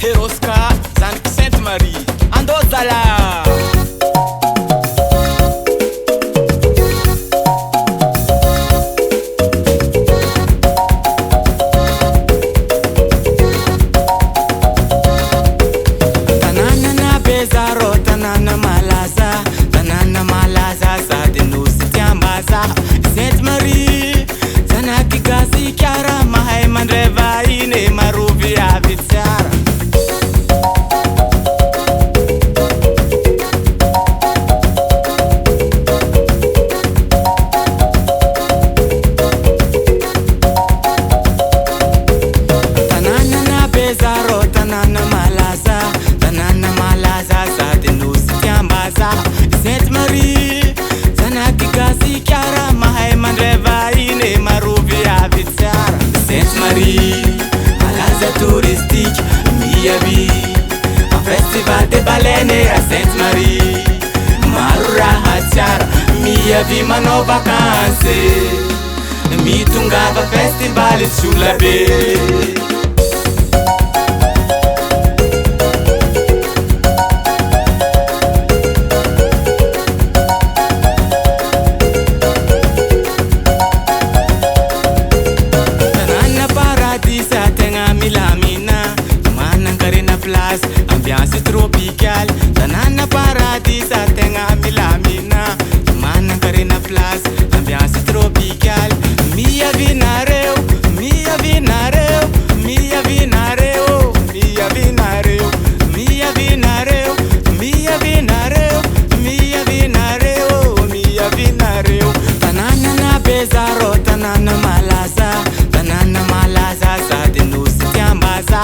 Heroska, zaniky Sainte Marie, andô zala. Tanana bezaro, tanana malaza, sady nosy tiambaza. Sainte Marie, zanaky gasy kiara, mahay mandray vahiny, marovy avy tsara. Tanana bezaro, tanana malaza, sady nosy tiambaza. Sainte Marie, zanaky gasy kiara, mahay mandray vahiny, marovy avy tsara. Sainte Marie, malaza touristique, miavy en festival de baleine à Sainte Marie. Maro raha tsara, miavy manao vacances, mitongava festival Solabe. Ambiance tropicale, tanana paradisa, tenga milamina. Manankarena place, ambiance tropicale. Mia vinareu, mia vinareu, mia vinareu, mia vinareu, mia vinareu, mia vinareu, mia vinareu, mia vinareu. Tanana na bezaro, tanana malaza, sady nosy tiambaza.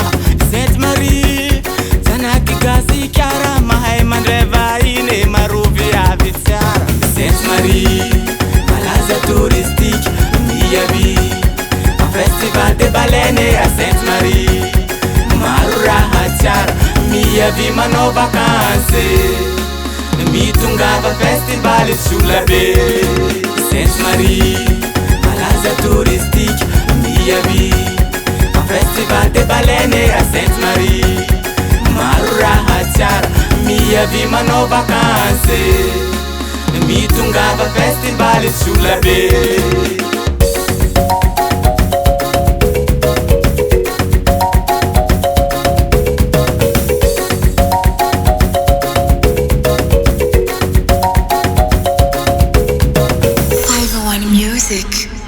Sainte Marie, zanaky gasy kiara, mahay mandray vahiny, marovy avy tsara. Sainte Marie, malaza touristique, miavy en festival de baleine à Sainte Marie. Maro raha tsara, miavy manao vacances, mitongava festival Solabe. Sainte Marie, malaza touristique, miavy en festival de baleine à Sainte Marie. Maro raha tsara, miavy manao vacances, mitongava festival Solabe. Music.